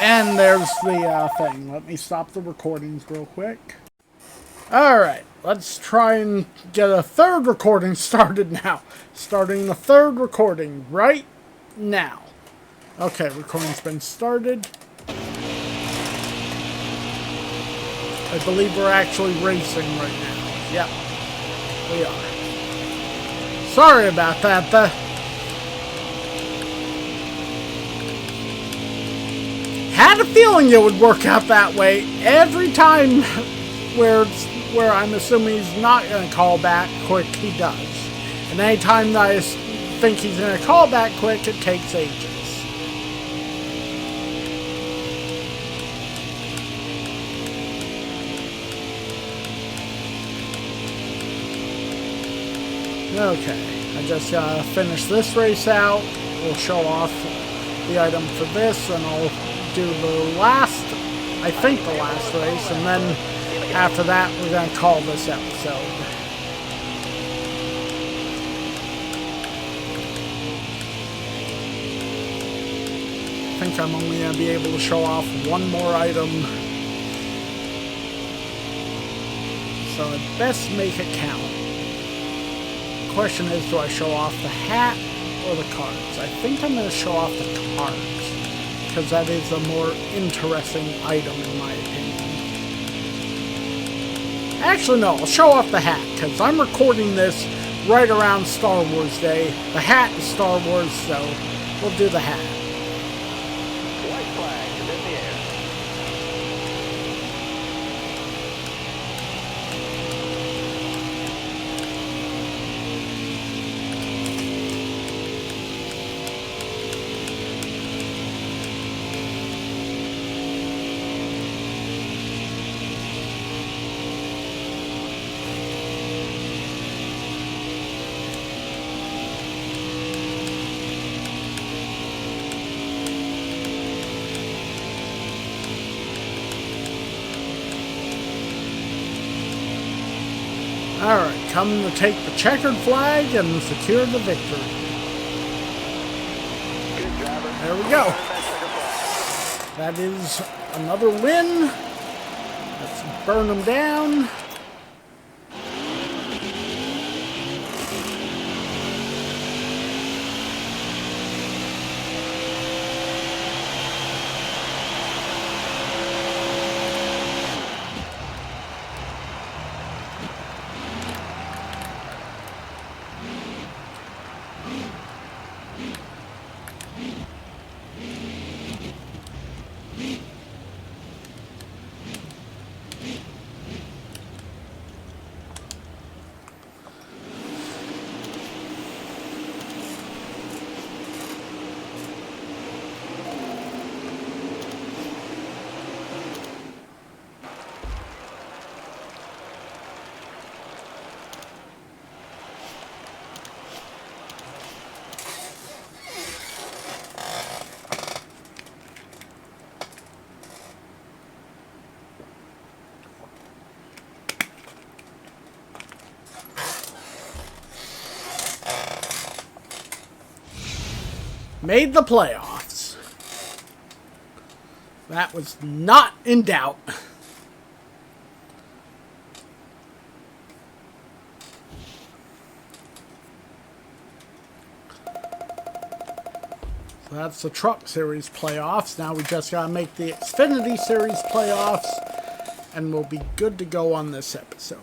And there's the thing. Let me stop the recordings real quick. Alright, let's try and get a third recording started now. Starting the third recording right now. Okay, recording's been started. I believe we're actually racing right now. Yep, we are. Sorry about that. Had a feeling it would work out that way every time where I'm assuming he's not going to call back quick, he does. And any time that I think he's going to call back quick, it takes ages. Okay, I just gotta finish this race out. We'll show off the item for this, and I'll do the last, I think the last race, and then after that we're going to call this episode. I think I'm only going to be able to show off one more item, so I'd best make it count. The question is, do I show off the hat or the cards? I think I'm going to show off the cards, because that is a more interesting item in my opinion. Actually, no, I'll show off the hat, because I'm recording this right around Star Wars Day. The hat is Star Wars, so we'll do the hat. White flag is in the air. Alright, come to take the checkered flag and secure the victory. Good driver. There we go. That is another win. Let's burn them down. made the playoffs. That was not in doubt. So that's the Truck Series playoffs. Now we just gotta make the Xfinity Series playoffs, and we'll be good to go on this episode.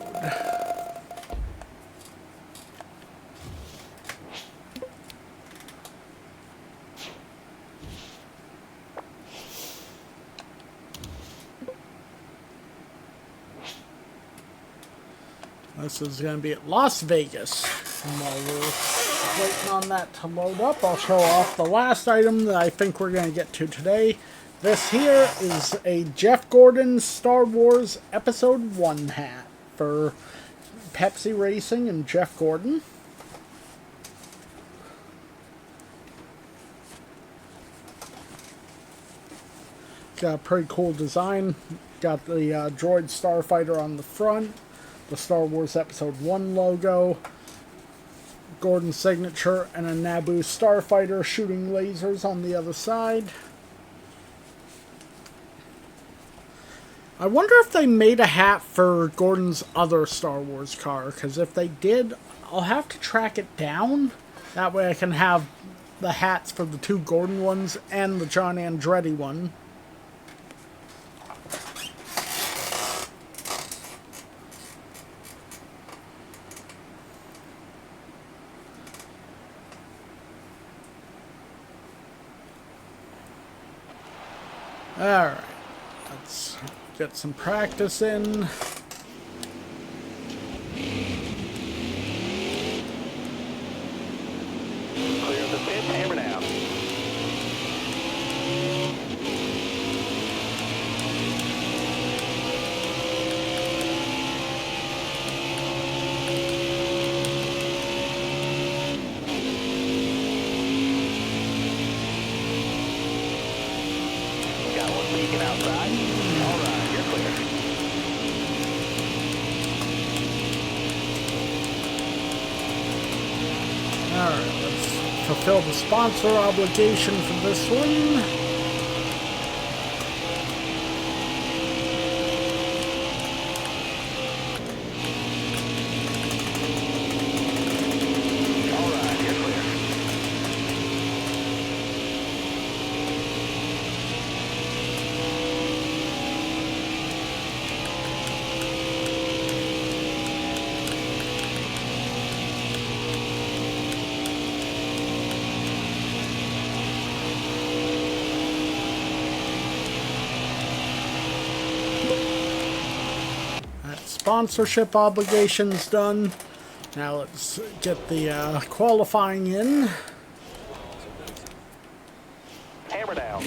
This is going to be at Las Vegas. And while we're waiting on that to load up, I'll show off the last item that I think we're going to get to today. This here is a Jeff Gordon Star Wars Episode 1 hat for Pepsi Racing and Jeff Gordon. Got a pretty cool design. Got the droid starfighter on the front. The Star Wars Episode 1 logo, Gordon's signature, and a Naboo starfighter shooting lasers on the other side. I wonder if they made a hat for Gordon's other Star Wars car, because if they did, I'll have to track it down. That way I can have the hats for the two Gordon ones and the John Andretti one. Alright, let's get some practice in. Clear the pit, hammer down. Peeking outside. All right, you're clear. Alright, let's fulfill the sponsor obligation for this one. Sponsorship obligations done. Now let's get the qualifying in. Hammer down.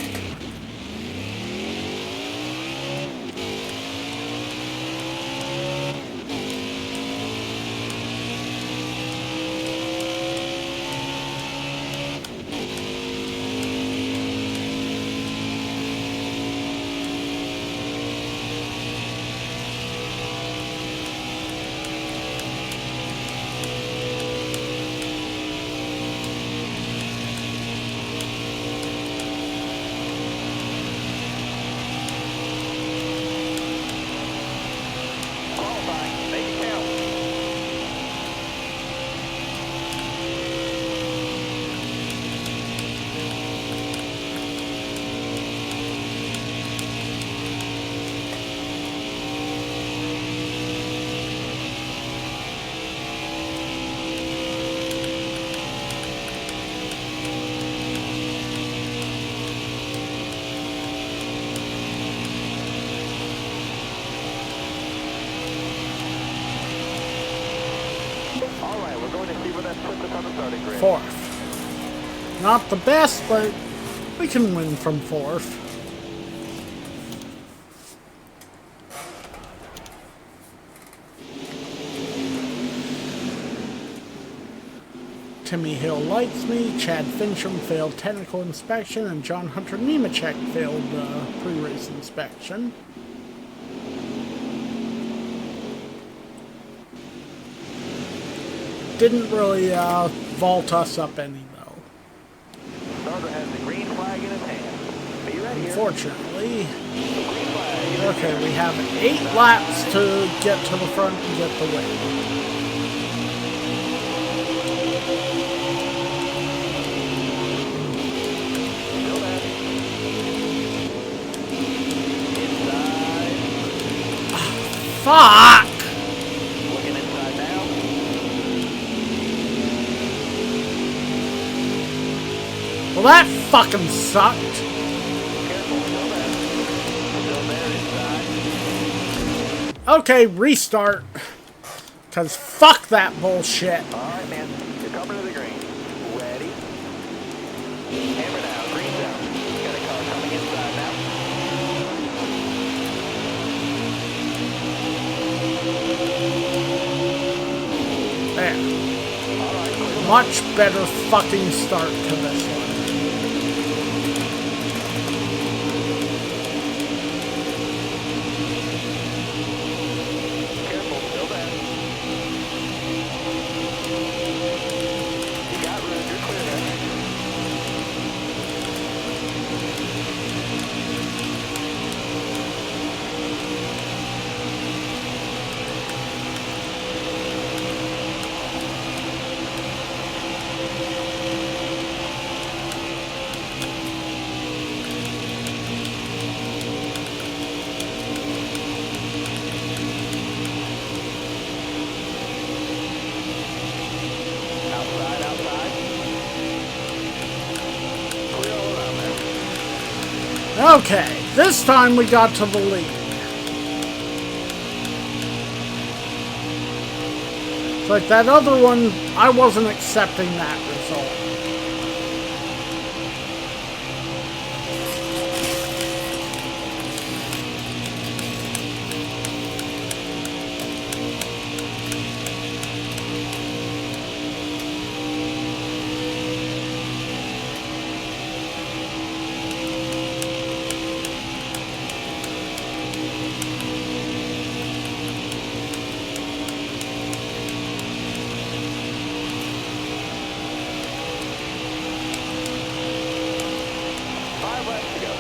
Fourth. Not the best, but we can win from fourth. Timmy Hill likes me, Chad Fincham failed technical inspection, and John Hunter Nemechek failed pre-race inspection. Didn't really vault us up any, though. Northern unfortunately. Okay, we have 8 laps to get to the front and get the win. Fuck! Looking inside now. Well, that fucking sucked. Careful, still there. Still there inside. Okay, restart. Cause fuck that bullshit. Alright, man. You're coming to the green. Ready? Hammer down, green down. Got a car coming inside now. There. Alright, clear. Much better fucking start to this one. Careful, still there. You got room, you're clear there. Outside, outside. Clear all around there. Okay, this time we got to the lead. It's like that other one, I wasn't accepting that result. Five laps to go.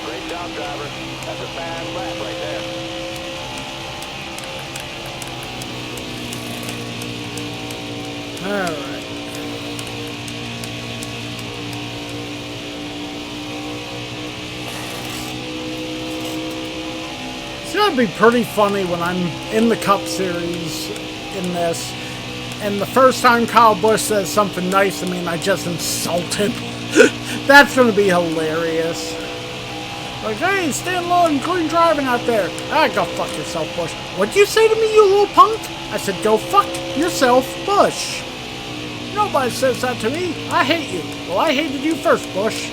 Great job, driver. That's a fast lap right there. Alright. It's gonna be pretty funny when I'm in the Cup Series in this, and the first time Kyle Busch says something nice to me and I just insult him. That's gonna be hilarious. Like, hey, stand low and clean driving out there. Ah, go fuck yourself, Bush. What'd you say to me, you little punk? I said, go fuck yourself, Bush. Nobody says that to me. I hate you. Well, I hated you first, Bush.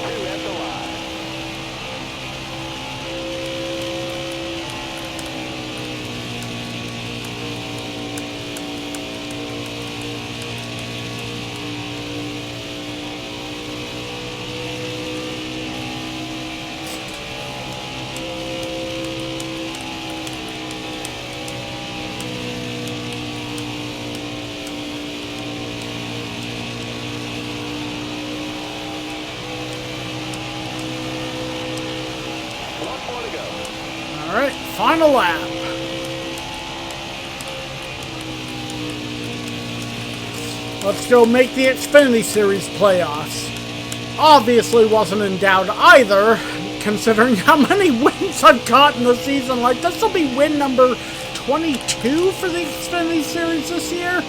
Two at the line. One more to go. Alright, final lap. Let's go make the Xfinity Series playoffs. Obviously wasn't in doubt either, considering how many wins I've got in the season. Like, this will be win number 22 for the Xfinity Series this year?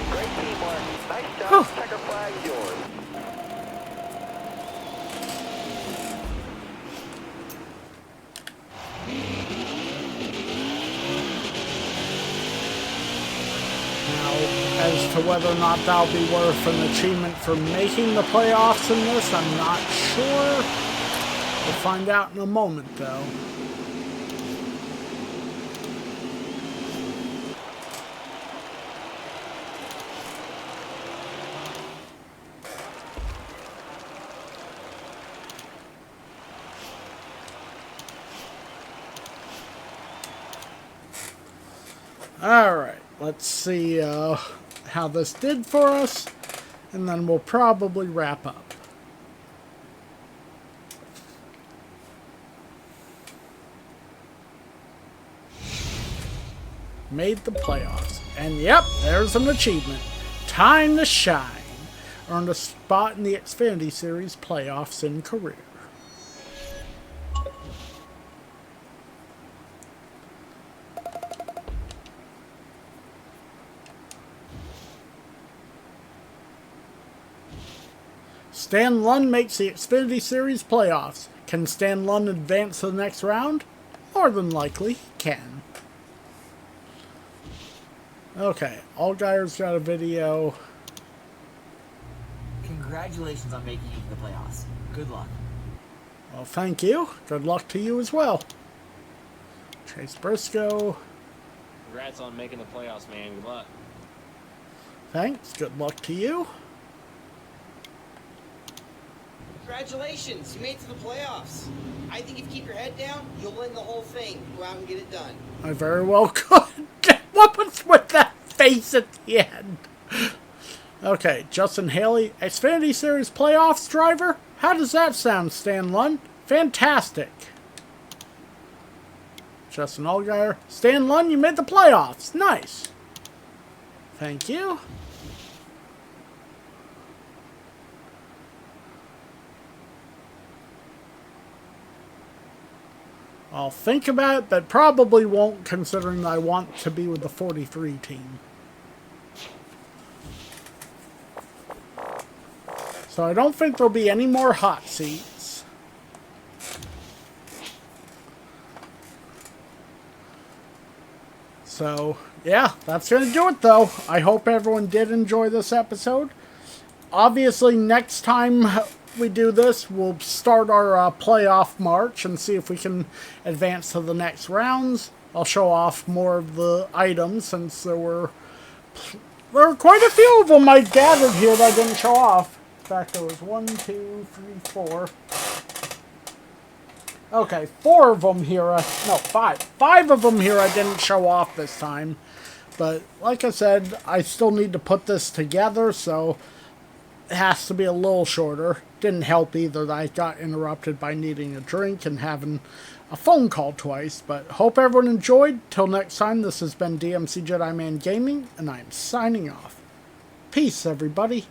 Great teamwork. Nice job. Checker flag is yours. As to whether or not that'll be worth an achievement for making the playoffs in this, I'm not sure. We'll find out in a moment, though. Alright, let's see how this did for us, and then we'll probably wrap up. Made the playoffs. And yep, there's an achievement. Time to shine. Earned a spot in the Xfinity Series playoffs in career. Stan Lund makes the Xfinity Series playoffs. Can Stan Lund advance to the next round? More than likely, can. Okay, Allgaier's got a video. Congratulations on making it to the playoffs. Good luck. Well, thank you. Good luck to you as well. Chase Briscoe. Congrats on making the playoffs, man. Good luck. Thanks. Good luck to you. Congratulations, you made it to the playoffs. I think if you keep your head down, you'll win the whole thing. Go out and get it done. I very well could. What was with that face at the end? Okay, Justin Haley, Xfinity Series playoffs driver? How does that sound, Stan Lund? Fantastic. Justin Allgaier, Stan Lund, you made the playoffs. Nice. Thank you. I'll think about it, but probably won't, considering I want to be with the 43 team. So I don't think there'll be any more hot seats. So, yeah, that's going to do it, though. I hope everyone did enjoy this episode. Obviously, next time we do this, we'll start our playoff march and see if we can advance to the next rounds. I'll show off more of the items, since there were quite a few of them I gathered here that I didn't show off. In fact, there was 1, 2, 3, 4. Okay, 4 of them here. No, 5. 5 of them here I didn't show off this time. But like I said, I still need to put this together, so it has to be a little shorter. Didn't help either that I got interrupted by needing a drink and having a phone call twice. But hope everyone enjoyed. Till next time, this has been DMC Jedi Man Gaming, and I'm signing off. Peace, everybody.